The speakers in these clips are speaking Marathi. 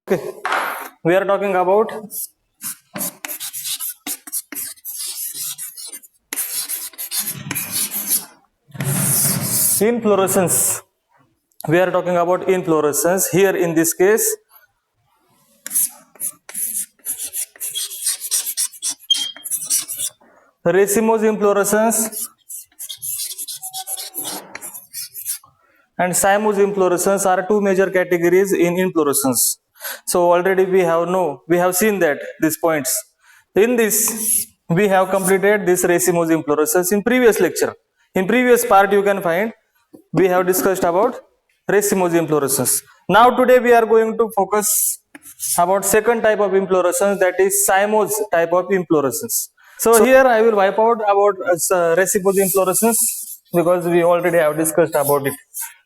Okay, we are talking about inflorescence. We are talking about inflorescence. Here in this case, racemose inflorescence and cymose inflorescence are two major categories in inflorescence. So already we have seen that these points. In this, we have completed this racemose inflorescence in previous lecture. In previous part, you can find we have discussed about racemose inflorescence. Now today we are going to focus about second type of inflorescence, that is cymose type of inflorescence. So here I will wipe out about racemose inflorescence because we already have discussed about it.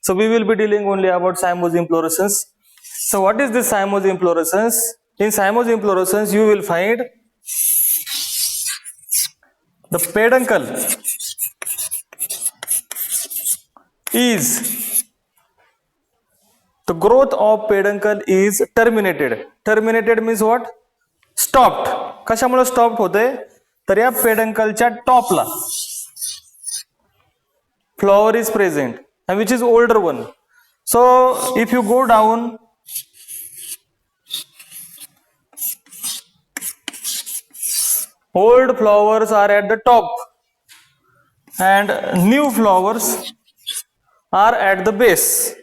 So we will be dealing only about cymose inflorescence. So what is this cymose inflorescence? In cymose inflorescence you will find the peduncle is the growth of peduncle is terminated. Terminated means what? Stopped. कशामुळे स्टॉप होते? तर या पेडंकलच्या टॉपला flower is present and which is older one. So if you go down, old flowers are at the top and new flowers are at the base.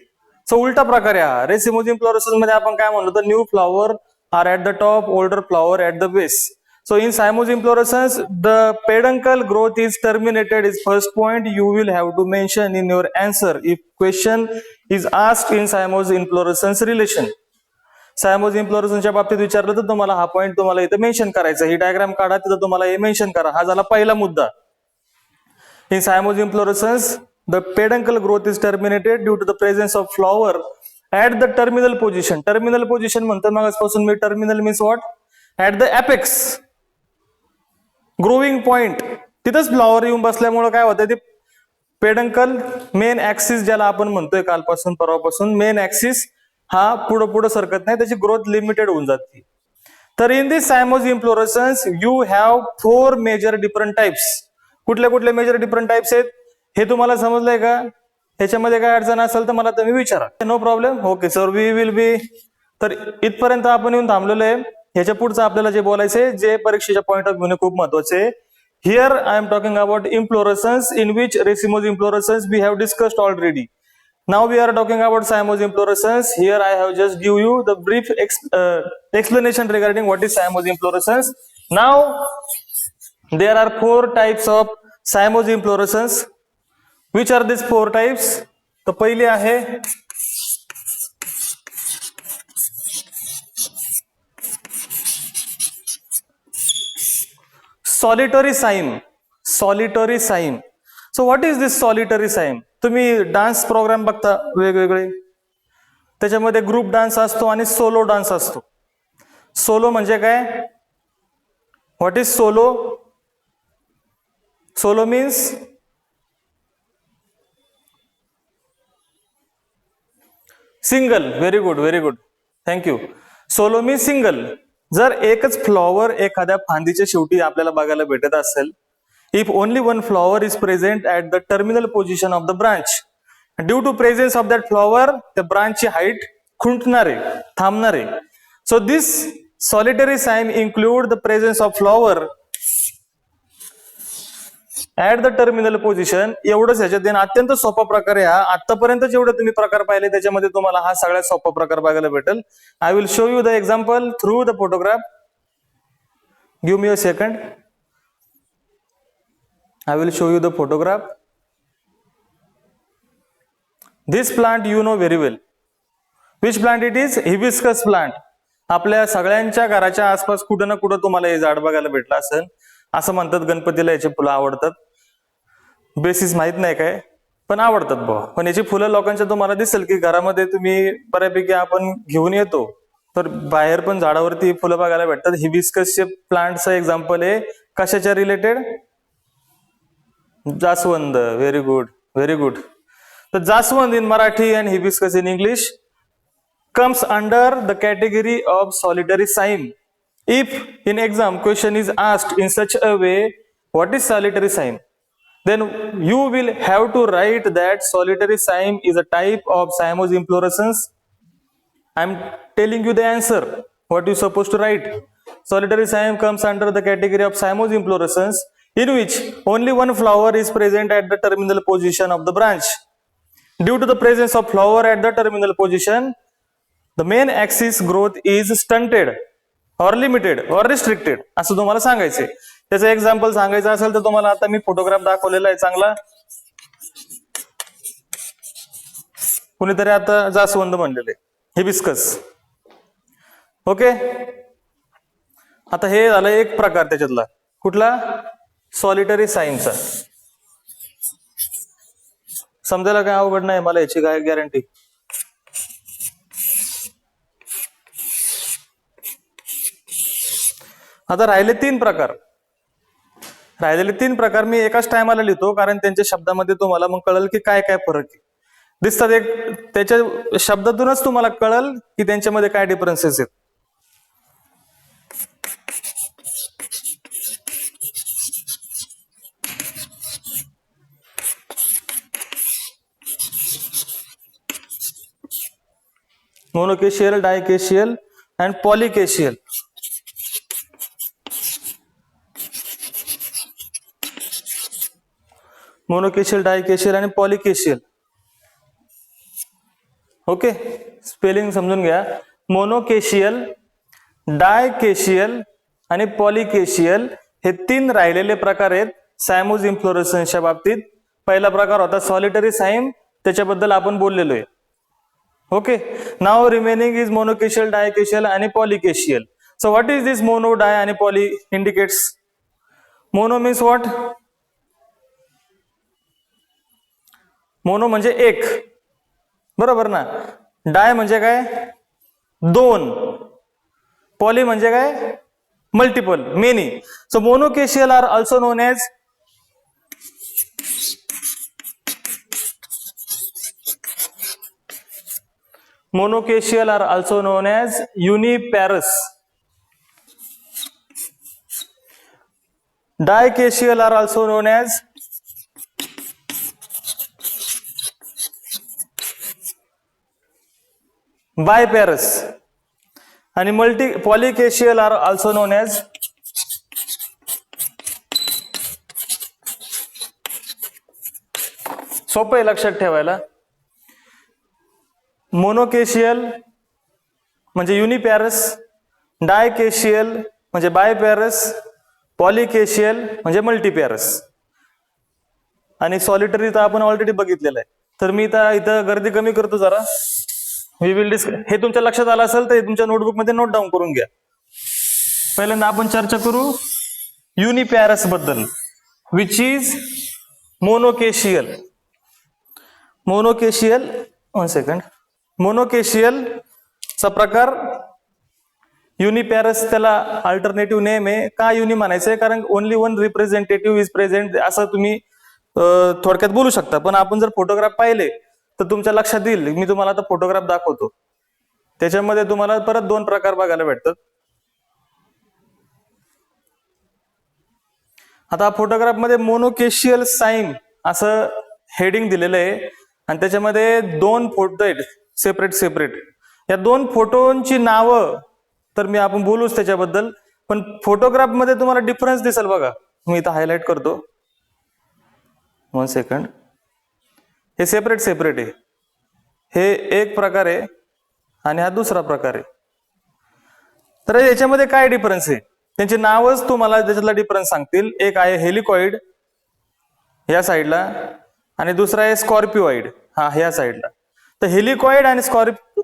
So उलटा प्रकार आहे. रेसिमोज इन्फ्लोरेसन्स मध्ये आपण काय म्हणलो तर new flower are at the top, older flower at the base. So in cymose inflorescence, the peduncle growth is terminated is first point you will have to mention in your answer if question is asked in cymose inflorescence relation. Cymose inflorescence च्या बाबतीत विचारलं तर तुम्हाला हा पॉइंट तुम्हाला इथे मेन्शन करायचा. ही डायग्राम काढा, तिथं तुम्हाला हे मेन्शन करा. हा झाला पहिला मुद्दा. In cymose inflorescence, the peduncle growth is terminated due to the presence of flower at the terminal position. Terminal position म्हणतो मगासपासून मी. Terminal means what? At the apex. Growing point तिथंच फ्लॉवर येऊन बसल्यामुळे काय होतं, ते पेडंकल मेन ऍक्सिस ज्याला आपण म्हणतोय कालपासून परवापासून, मेन ऍक्सिस हा पुढे पुढे सरकत नाही, त्याची ग्रोथ लिमिटेड होऊन जाते. तर in this cymose inflorescence you have 4 major different types. कुठले कुठले मेजर डिफरंट टाइप्स आहेत हे तुम्हाला समजलंय का? ह्याच्यामध्ये काय अडचण असेल तर मला तुम्ही विचारा. No problem. Okay sir, we will be. तर इथपर्यंत आपण येऊन थांबलेलो आहे. ह्याच्या पुढचं आपल्याला जे बोलायचंय, जे परीक्षेच्या पॉइंट ऑफ व्ह्यूने खूप महत्वाचे आहे. Here I am talking about inflorescence in which racemose inflorescence we have discussed already. Now we are talking about cymose inflorescence. Here I have just give you the brief explanation regarding what is cymose inflorescence. Now there are 4 types of cymose inflorescence. Which are these 4 types? तो पहिले आहे solitary cyme. Solitary cyme. So what is this solitary cyme? तुम्ही डान्स प्रोग्राम बघता वेगवेगळे, त्याच्यामध्ये ग्रुप डान्स असतो आणि सोलो डान्स असतो. सोलो म्हणजे काय? What is solo? Solo means single. Very good, very good, thank you. Solo means single. जर एकच फ्लॉवर एखाद्या फांदीच्या शेवटी आपल्याला बघायला भेटत असेल, if only one flower is present at the terminal position of the branch, due to presence of that flower the branch ची height खुंटणार आहे, थांबणार आहे. So this solitary cyme include the presence of flower at the terminal position. एवढंच ह्याच्यात अत्यंत सोपा प्रकार आहे हा. आतापर्यंत जेवढे तुम्ही प्रकार पाहिले त्याच्यामध्ये तुम्हाला हा सगळ्यात सोपा प्रकार बघायला भेटेल. I will show you the example through the photograph. Give me a second. I will show you the photograph. This plant you know very well. Which plant it is? Hibiscus plant. आपल्या सगळ्यांच्या घराच्या आसपास कुठं ना कुठं तुम्हाला हे झाड बघायला भेटलं असेल. असं म्हणतात गणपतीला याची फुलं आवडतात. बेसिस माहित नाही काय, पण आवडतात बुवा. पण याची फुलं लोकांच्या तुम्हाला दिसेल की घरामध्ये तुम्ही बऱ्यापैकी आपण घेऊन येतो, तर बाहेर पण झाडावरती फुलं बघायला भेटतात. हिबिस्कसचे प्लांटचं एक्झाम्पल आहे. कशाच्या रिलेटेड? जास्वंद. Very good, very good. तर जास्वंद in Marathi and hibiscus in English. comes under the category of solitary cyme. If in exam question is asked in such a way, what is solitary cyme? Then you will have to write that solitary cyme is a type of cymose inflorescence. I am telling you the answer. What you supposed to write? Solitary cyme comes under the category of cymose inflorescence in which only one flower is present at the terminal position of the branch. Due to the presence of flower at the terminal position, the main axis growth is stunted or limited or restricted असं तुम्हाला सांगायचंय. त्याचं एक्झाम्पल सांगायचं असेल तर तुम्हाला आता मी फोटोग्राफ दाखवलेला आहे चांगला. कुणीतरी आता जास्वंद म्हणलेले हिबिस्कस. ओके, आता हे झालं एक प्रकार त्याच्यातला. कुठला? सॉलिटरी साईमचा. समजायला काय अवघड नाही मला, याची काय गॅरंटी. आता राहिले तीन प्रकार. राहिलेले तीन प्रकार मी एकाच टायमाला लिहितो कारण त्यांच्या शब्दामध्ये तुम्हाला मग कळेल की काय काय फरक आहे. दिसतात एक त्याच्या शब्दातूनच तुम्हाला कळेल की त्यांच्यामध्ये काय डिफरन्सेस आहेत. मोनोकेशियल, डायकेशियल अँड पॉलिकेशियल. मोनोकेशियल, डायकेशियल आणि पॉलिकेशियल. ओके, स्पेलिंग समजून घ्या. मोनोकेशियल, डायकेशियल आणि पॉलिकेशियल हे तीन राहिलेले प्रकार आहेत सायमोज इन्फ्लोरेसन्सच्या बाबतीत. पहिला प्रकार होता सॉलिटरी साईम, त्याच्याबद्दल आपण बोललेलो आहे. Okay, now remaining is monochasial, dichasial आणि polychasial. So what is this mono, di आणि poly indicates? Mono means what? Mono म्हणजे एक, बरोबर ना. डाय म्हणजे काय? दोन. पॉली म्हणजे काय? Multiple, many. So monochasial are also known as monocacial are also known as uniparous. Dicacial are also known as biparous. And polycacial are also known as सोपं आहे लक्षात ठेवायला. मोनोकेशियल म्हणजे युनिपॅरस, डायकेशियल म्हणजे बायपॅरस, पॉलिकेशियल म्हणजे मल्टीपॅरस. आणि सॉलिटरी तर आपण ऑलरेडी बघितलेलं आहे. तर मी इथं गर्दी कमी करतो जरा. वी विल हे तुमच्या लक्षात आलं असेल तर तुमच्या नोटबुक मध्ये नोट डाऊन करून घ्या. पहिल्यांदा आपण चर्चा करू युनिपॅरस बद्दल, which is monochasial. Monochasial, one second. Monochasial चा प्रकार युनिपॅरस, त्याला अल्टरनेटिव्ह नेम आहे. का युनि म्हणायचंय? कारण only one representative is present असं तुम्ही थोडक्यात बोलू शकता. पण आपण जर फोटोग्राफ पाहिले तर तुमच्या लक्षात येईल. मी तुम्हाला आता फोटोग्राफ दाखवतो, त्याच्यामध्ये तुम्हाला परत दोन प्रकार बघायला भेटतात. आता फोटोग्राफ मध्ये मोनोकेशियल साईम असं हेडिंग दिलेलं आहे आणि त्याच्यामध्ये दोन फोटो आहेत सेपरेट. या दोन फोटोंची नावं तर मी आपण बोलूच त्याच्याबद्दल, पण फोटोग्राफ मध्ये तुम्हाला डिफरन्स दिसेल बघा. मी इथं हायलाइट करतो, वन सेकंड. हे सेपरेट आहे. हे एक प्रकार आहे आणि हा दुसरा प्रकार आहे. तर याच्यामध्ये काय डिफरन्स आहे? त्यांची नावच तुम्हाला त्याच्यातला डिफरन्स सांगतील. एक आहे हेलिकॉइड या साईडला आणि दुसरा आहे स्कॉर्पिओइड हा ह्या साईडला. तर हेलिकॉइड आणि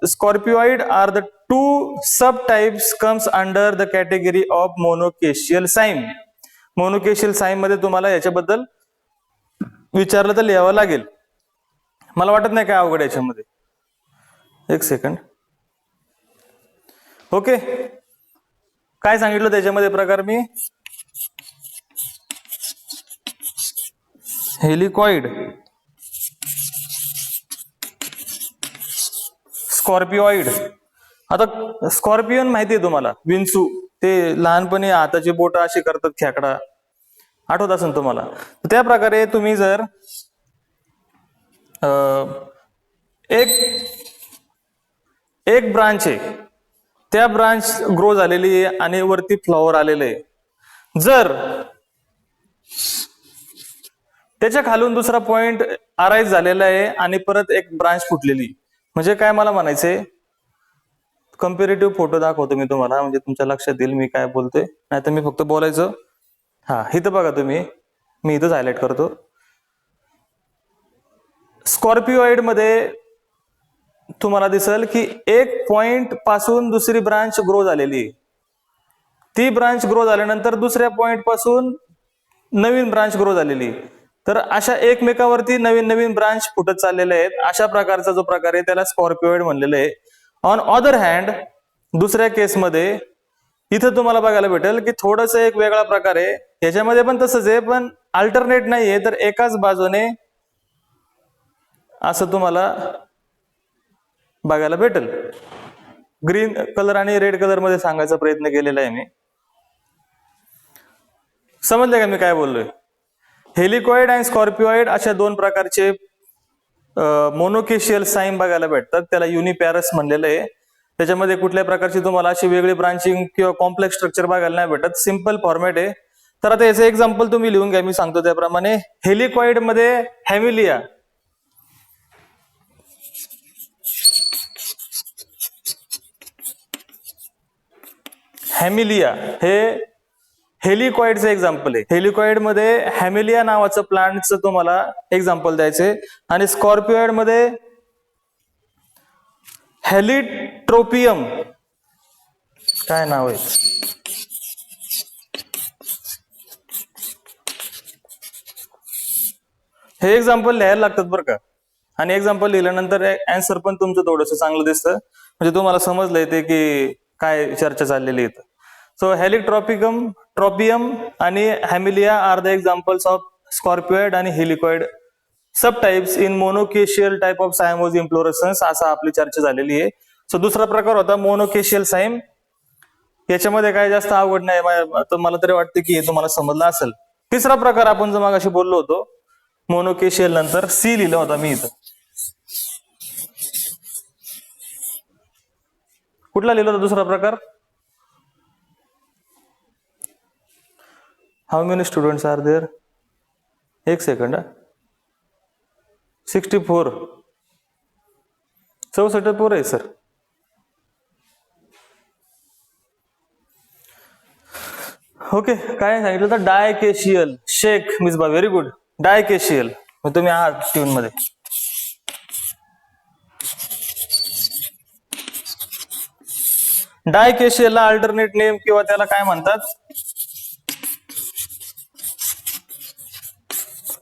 scorpioid are the two sub types comes under the category of monochasial cyme. Monochasial cyme मध्ये तुम्हाला याच्याबद्दल विचारलं तर लिहावं लागेल. मला वाटत नाही काय अवघड याच्यामध्ये. एक सेकंड. ओके, काय सांगितलं त्याच्यामध्ये प्रकार मी? हेलिकॉइड, स्कॉर्पिओइड आता स्कॉर्पियन माहिती आहे तुम्हाला, विंचू, ते लहानपणी हाताची बोट अशी करतात खेकडा, आठवत असेल तुम्हाला. त्या प्रकारे तुम्ही जर एक एक ब्रांच आहे, त्या ब्रांच ग्रो झालेली आहे आणि वरती फ्लॉवर आलेलं आहे. जर त्याच्या खालून दुसरा पॉइंट अराईज झालेला आहे आणि परत एक ब्रांच फुटलेली, म्हणजे काय मला म्हणायचंय, कम्पेरेटिव्ह फोटो दाखवतो मी तुम्हाला, म्हणजे तुमच्या लक्षात येईल मी काय बोलतोय, नाही तर मी फक्त बोलायचं. हा, इथं बघा तुम्ही, मी इथंच हायलाइट करतो. स्कॉर्पिओइड मध्ये तुम्हाला दिसेल की एक पॉइंट पासून दुसरी ब्रांच ग्रो झालेली, ती ब्रांच ग्रो झाल्यानंतर दुसऱ्या पॉइंट पासून नवीन ब्रांच ग्रो झालेली. तर अशा एकमेकावरती नवीन नवीन ब्रांच फुटत चाललेले आहेत. अशा प्रकारचा जो प्रकार आहे त्याला स्कॉर्पिओइड म्हणलेलं आहे. ऑन अदर हँड, दुसऱ्या केसमध्ये इथं तुम्हाला बघायला भेटेल की थोडस एक वेगळा प्रकार आहे. ह्याच्यामध्ये पण तसंच आहे, पण अल्टरनेट नाहीये, तर एकाच बाजूने असं तुम्हाला बघायला भेटेल. ग्रीन कलर आणि रेड कलर मध्ये सांगायचा प्रयत्न केलेला आहे मी. समजले का मी काय बोललोय? हेलिकॉइड आणि स्कॉर्पिओइड अशा दोन प्रकारचे मोनोकेशियल साईम बघायला भेटतात. त्याला युनिपॅरस म्हणलेलं आहे. त्याच्यामध्ये कुठल्याही प्रकारची तुम्हाला अशी वेगळी ब्रांचिंग किंवा कॉम्प्लेक्स स्ट्रक्चर बघायला नाही भेटत. सिंपल फॉर्मॅट आहे. तर आता याचं एक्झाम्पल तुम्ही लिहून घ्या, मी सांगतो त्याप्रमाणे. हेलिकॉइड मध्ये हॅमिलिया, हॅमिलिया हे हेलिकॉइडचं एक्झाम्पल आहे. हेलिकॉइड मध्ये हॅमिलिया नावाचं प्लांटचं तुम्हाला एक्झाम्पल द्यायचंय. आणि स्कॉर्पिओइड मध्ये हेलिट्रोपियम, काय नाव आहे, हे एक्झाम्पल लिहायला लागतात बरं का. आणि एक्झाम्पल लिहिल्यानंतर आन्सर पण तुमचं थोडंसं चांगलं दिसतं, म्हणजे तुम्हाला समजलं येते की काय चर्चा चाललेली आहे. सो ट्रोपियम आणि Hamelia are the examples of scorpioid आणि helicoid sub types in monochasial type of cymose inflorescence, असा आपली चर्चा झालेली आहे. सो दुसरा प्रकार होता मोनोकेशियल साईम. याच्यामध्ये काय जास्त अवघड नाही, मला तरी वाटतं की हे तुम्हाला समजलं असेल. तिसरा प्रकार आपण जो मागाशी बोललो होतो मोनोकेशियल, नंतर सी लिहिला होता मी इथं. कुठला लिहिला होता दुसरा प्रकार? How many students are there? एक सेकंड. 64. 64 पोरं आहे सर. ओके, काय सांगितलं तर dichasial. Sheikh Misba, very good. Dichasial, तुम्ही आहात ट्यून मध्ये. डायकेशियलला अल्टरनेट नेम किंवा त्याला काय म्हणतात,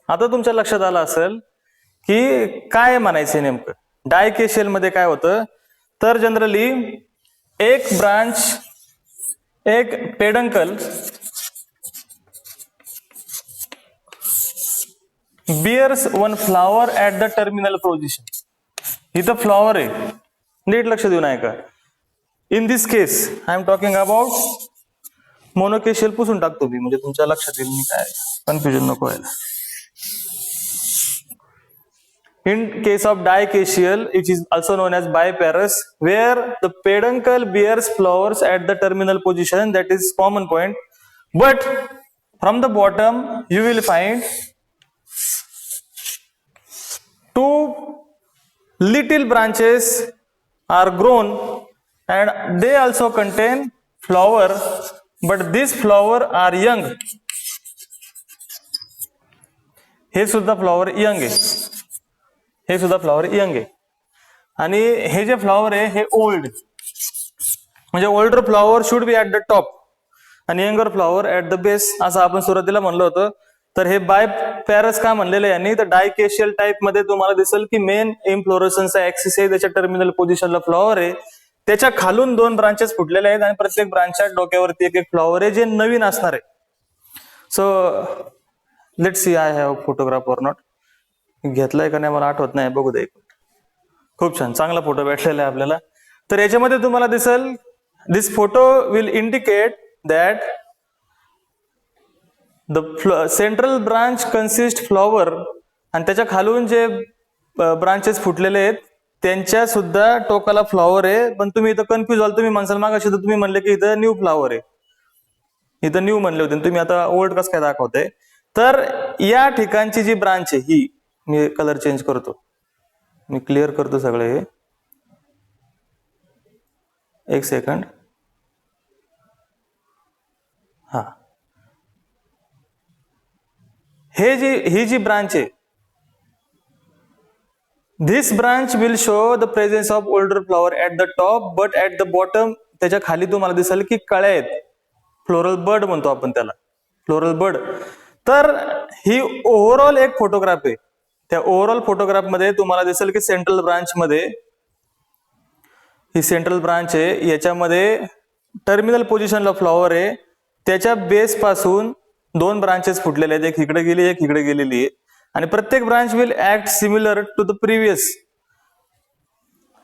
आता तुमच्या लक्षात आलं असेल की काय म्हणायचं नेमकं. डायकेशियल मध्ये काय होतं, तर जनरली एक ब्रांच, एक peduncle bears one flower at the terminal position. इथं फ्लॉवर आहे, नीट लक्ष देऊन ऐका. In this case I am talking about monochasial. पुसून टाकतो मी, म्हणजे तुमच्या लक्षात येईल, मी काय कन्फ्युजन नको व्हायला. In case of dicacial, which is also known as biparous, where the peduncle bears flowers at the terminal position, that is common point. But from the bottom, you will find two little branches are grown, and they also contain flower, but these flower are young. हे सुद्धा फ्लॉवर यंग आहे, हे सुद्धा फ्लॉवर यंग आहे. आणि हे जे फ्लॉवर आहे हे ओल्ड, म्हणजे older flower should be at the top आणि younger flower at the base, असं आपण सुरुवातीला म्हणलं होतं. तर हे बाय पॅरस का म्हणलेलं आहे यांनी, तर डायकेशियल टाइप मध्ये तुम्हाला दिसेल की मेन इम्फ्लोरेसन्सचा ऍक्सिस आहे, त्याच्या टर्मिनल पोझिशनला फ्लॉवर आहे, त्याच्या खालून दोन ब्रांचेस फुटलेले आहेत आणि प्रत्येक ब्रांचच्या डोक्यावरती एक एक फ्लॉवर आहे जे नवीन असणार आहे. So let see I have photograph or not. घेतलाय का नाही मला आठवत नाही, बघू दे. खूप छान, चांगला फोटो भेटलेला आहे आपल्याला. तर याच्यामध्ये तुम्हाला दिसेल this photo will indicate that the central branch consist flower, आणि त्याच्या खालून जे ब्रांचेस फुटलेले आहेत त्यांच्या सुद्धा टोकाला फ्लॉवर आहे. पण तुम्ही इथं कन्फ्युज व्हाल, तुम्ही म्हणसाल मागाशी तर तुम्ही म्हणले की इथं न्यू फ्लॉवर आहे, इथं न्यू म्हणले होते, तुम्ही आता ओल्ड कसं काय दाखवते. तर या ठिकाणची जी ब्रांच आहे ही, मी कलर चेंज करतो, मी क्लिअर करतो सगळे हे, एक सेकंड. हा, ही जी ब्रांच आहे, this branch will show the presence of older flower at the top but at the bottom. त्याच्या खाली तुम्हाला दिसेल की कळ्या आहेत, फ्लोरल बर्ड म्हणतो आपण त्याला, फ्लोरल बर्ड. तर ही ओव्हरऑल एक फोटोग्राफ आहे. त्या ओव्हरऑल फोटोग्राफ मध्ये तुम्हाला दिसेल की सेंट्रल ब्रांच मध्ये, ही सेंट्रल ब्रांच आहे, याच्यामध्ये टर्मिनल पोझिशनला फ्लॉवर आहे. त्याच्या बेस पासून 2 ब्रांचेस फुटलेले आहेत, एक इकडे गेली एक इकडे गेलेली आहे, आणि प्रत्येक branch will act similar to the previous.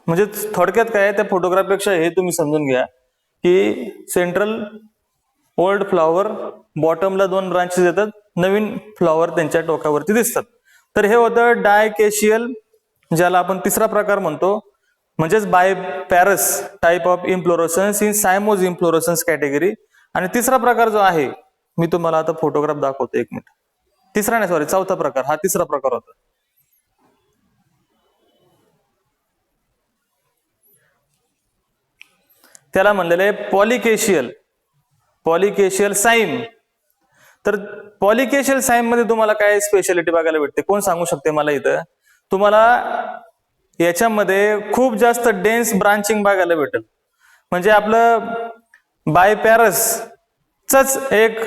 म्हणजे थोडक्यात काय, त्या फोटोग्राफ पेक्षा हे तुम्ही समजून घ्या की सेंट्रल ओल्ड फ्लॉवर, बॉटमला 2 ब्रांचेस येतात, नवीन फ्लॉवर त्यांच्या टोकावरती दिसतात. तर हे होतं डायकेशियल, ज्याला आपण तिसरा प्रकार म्हणतो, म्हणजेच बायपॅरस टाइप ऑफ इम्फ्लोरोसन्स इन सायमोज इम्फ्लोरोसन्स कॅटेगरी. आणि तिसरा प्रकार जो आहे, मी तुम्हाला आता फोटोग्राफ दाखवतो, एक मिनिट. तिसरा नाही, सॉरी, चौथा प्रकार, हा तिसरा प्रकार होता. त्याला म्हणलेलं आहे पॉलिकेशियल, पॉलिकेशियल साईम. तर पॉलिकेशियल साईम मध्ये तुम्हाला काय स्पेशालिटी बघायला भेटते, कोण सांगू शकते मला? इथं तुम्हाला याच्यामध्ये खूप जास्त डेन्स ब्रांचिंग बघायला भेटेल. म्हणजे आपलं बायपॅरसच एक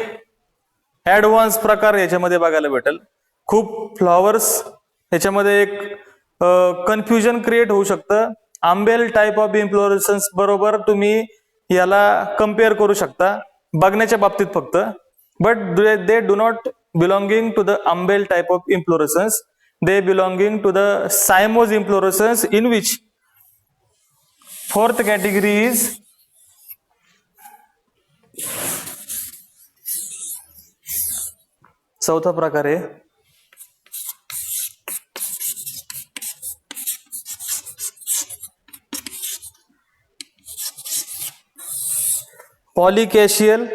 ऍडव्हान्स प्रकार याच्यामध्ये बघायला भेटेल. खूप फ्लॉवर्स याच्यामध्ये एक कन्फ्युजन क्रिएट होऊ शकतं. आंबेल टाइप ऑफ इन्फ्लोरेसन्स बरोबर तुम्ही याला कम्पेअर करू शकता बघण्याच्या बाबतीत फक्त. But they do not belonging to the umbel type of inflorescence, they belonging to the cymose inflorescence, in which fourth category is चौथा प्रकार आहे पॉलिकेशियल.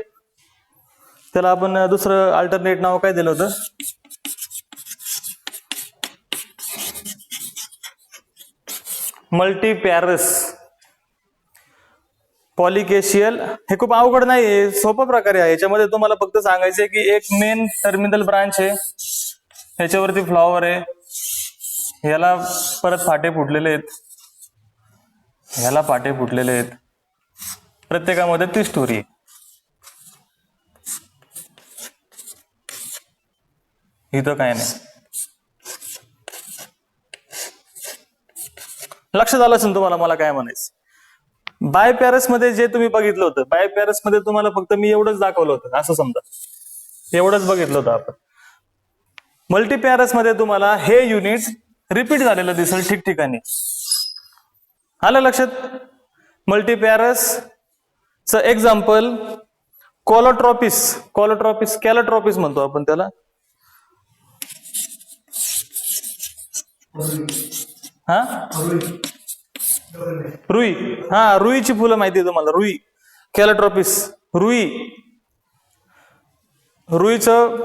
त्याला आपण दुसरं अल्टरनेट नाव काय दिलं होतं? मल्टीपॅरस. पॉलिकेशियल हे खूप अवघड नाही, सोपा प्रकार आहे. याच्यामध्ये तुम्हाला फक्त सांगायचंय की एक मेन टर्मिनल ब्रांच आहे, ह्याच्यावरती फ्लॉवर आहे, ह्याला परत फाटे फुटलेले आहेत, ह्याला फाटे फुटलेले आहेत, प्रत्येकामध्ये ती स्टोरी. इथं काय नाही. लक्षात आलं असेल तुम्हाला मला काय म्हणायचं. बायपॅरस मध्ये जे तुम्ही बघितलं होतं, बायपॅरस मध्ये तुम्हाला फक्त मी एवढंच दाखवलं होतं, असं समजा, एवढंच बघितलं होतं आपण. मल्टीपॅरस मध्ये तुम्हाला हे युनिट रिपीट झालेलं दिसेल ठिकठिकाणी. आलं लक्षात? मल्टीपॅरस च एक्झाम्पल कोलोट्रॉपिस, कोलोट्रॉपिस, कॅलोट्रॉपिस म्हणतो आपण त्याला. हा, रुई. हा, रुईची फुलं माहिती आहे तुम्हाला, रुई, कॅलोट्रॉपिस, रुई. रुईचं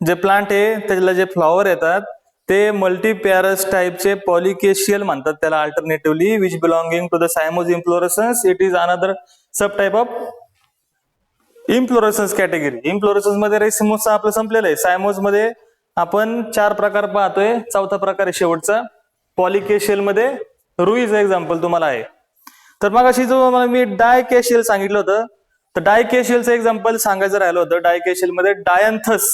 जे प्लांट आहे त्याला जे फ्लॉवर येतात ते मल्टीपॅरस टाइपचे पॉलिकेशियल म्हणतात त्याला alternatively, which belonging to the cymose inflorescence. It is another sub type of inflorescence category. Inflorescence मध्ये रेसिमोस आपलं संपलेलं आहे. सायमोज मध्ये आपण 4 प्रकार पाहतोय, चौथा प्रकार आहे शेवटचा. पॉलिकेशियल मध्ये रुईचं एक्झाम्पल तुम्हाला आहे. तर मग अशी जो मी डायकेशियल सांगितलं होतं, तर डायकेशियलचं एक्झाम्पल सांगायचं राहिलं होतं. डायकेशियल मध्ये डायंथस,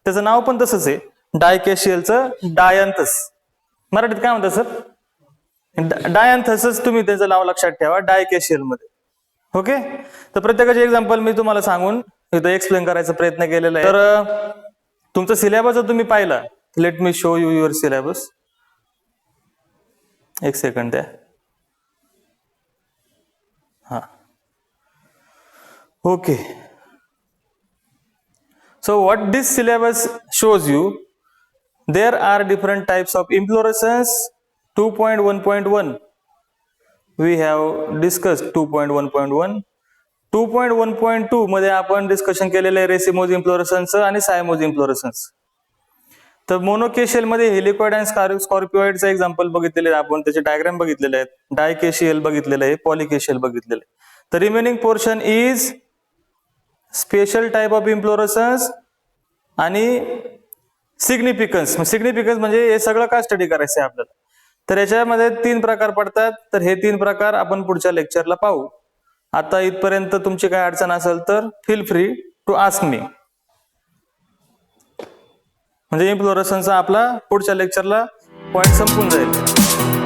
त्याचं नाव पण तसंच आहे, डायकेशियलचं डायंथस. मराठीत काय म्हणतात सर? डायंथसच तुम्ही त्याचं नाव लक्षात ठेवा डायकेशियल मध्ये. ओके. तर प्रत्येकाचे एक्झाम्पल मी तुम्हाला सांगून इथं एक्सप्लेन करायचा प्रयत्न केलेला आहे. तर तुमचा सिलेबस जर तुम्ही पाहिला, let me show you your syllabus. एक सेकंड द्या. हा okay. So what this syllabus shows you, there are different types of inflorescence. 2.1.1 we have discussed 2.1.1. 2.1.2 मध्ये आपण डिस्कशन केलेलं आहे रेसिमोज इन्फ्लोरेसन्स आणि सायमोज इन्फ्लोरेसन्स. तर मोनोकेशियल मध्ये हेलिकॉइड आणि स्कॉर्पिओइडचं एक्झाम्पल बघितलेले आपण, त्याचे डायग्राम बघितलेले आहेत. डायकेशियल बघितलेलं आहे, पॉलिकेशियल बघितलेलं आहे. तर remaining portion is special type of inflorescence आणि सिग्निफिकन्स. सिग्निफिकन्स म्हणजे हे सगळं काय स्टडी करायचं आहे आपल्याला. तर याच्यामध्ये 3 प्रकार पडतात. तर हे 3 प्रकार आपण पुढच्या लेक्चरला पाहू. आता इथपर्यंत तुमची काय अडचण असेल तर feel free to ask me. म्हणजे इन्फ्लोरेसन्सचा आपला पुढच्या लेक्चरला पॉईंट संपून जाईल.